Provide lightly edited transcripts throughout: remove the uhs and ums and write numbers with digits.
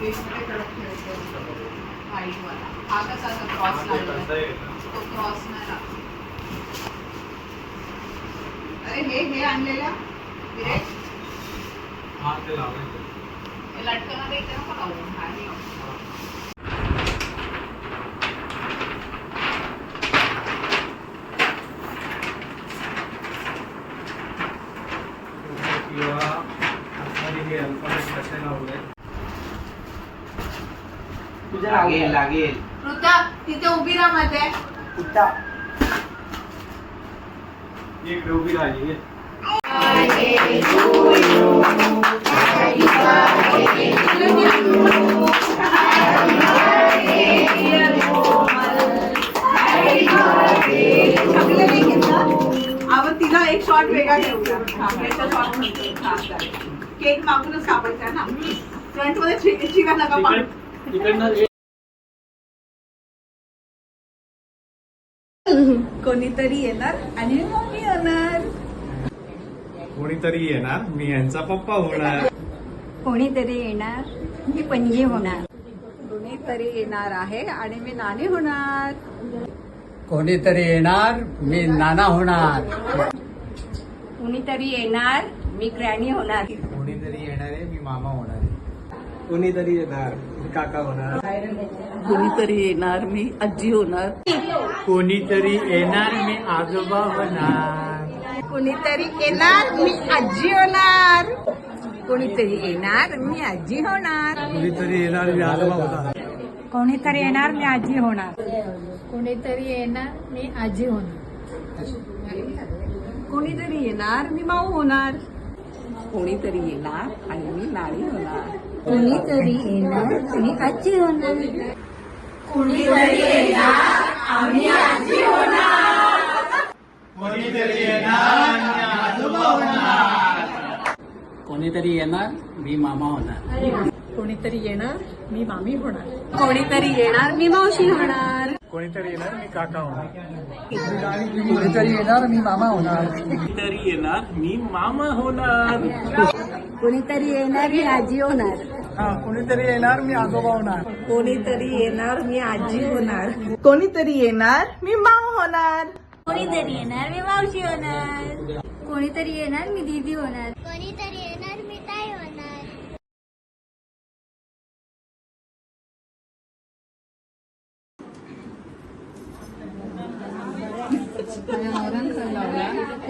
मध्ये कडक ठेवतो व्हाईट वाला. हा कसा क्रॉस लागला तो क्रॉस नाही लागला. अरे हे आणलेलं फिरे लटकन इथे नको लावू. लागेल लागेल. ऋता तिथे उभी राहा मध्ये. इकडे उभी राहिली. आपण तिला एक शॉट वेगळा घेऊया. केक मागूनच कापायचा ना. फ्रंट मध्ये चिकन नका पाडू. कोणीतरी येणार आणि मम्मी होणार. कोणीतरी येणार मी यांचा पप्पा होणार. कोणीतरी येणार मी पणजी होणार. कोणीतरी येणार आहे आणि मी नानी होणार. कोणीतरी येणार मी नाना होणार. कोणीतरी येणार मी ग्रॅनी होणार. कोणीतरी येणार आहे मी मामा होणार आहे. कोणीतरी येणार मी काका होणार. कोणीतरी येणार मी आजी होणार. कोणीतरी येणार मी आजोबा होणार. कोणीतरी येणार मी आजी होणार. कोणीतरी येणार मी आजी होणार. कोणीतरी येणार मी आजोबा होणार. कोणीतरी येणार मी आजी होणार. कोणीतरी येणार मी आजी होणार. कोणीतरी येणार मी माऊ होणार. कोणीतरी येणार आणि मी नाणी होणार. कोणीतरी येणार मी आजी होणार. कोणीतरी येणार आम्ही आजी होणार. कोणीतरी येणार मी आजोबा होणार. कोणीतरी येणार मी मामा होणार. कोणीतरी येणार मी मामी होणार. कोणीतरी येणार मी मावशी होणार. कोणीतरी येणार मी काका होणार. कोणीतरी येणार मी मामा होणार. कोणीतरी येणार मी मामा होणार. कोणीतरी येणार मी आजी होणार. कोणीतरी येणार मी आजोबा होणार. कोणीतरी येणार मी आजी होणार. कोणीतरी येणार मी माऊ होणार. कोणीतरी येणार मी मावशी होणार. कोणीतरी येणार मी दीदी होणार. कोणीतरी येणार मी ताई होणार.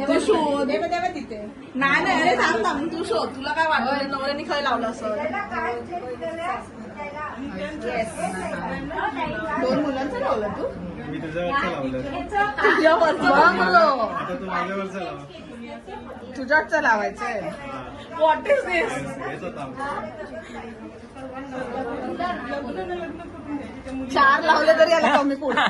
तू शोध तिथे. नाही अरे सांग तू शोध. तुला काय वाटलं नवऱ्याने खय लावलं असं. दोन मुलांचं लावलं तू. मी तुझ्यावरचं लावलं. तुझ्यावरचं आता तू माझ्यावरचं लाव. तुझ्यावरचं लावायचंय. व्हॉट इज दिस. चार लावले तरी याला कमी पुढे.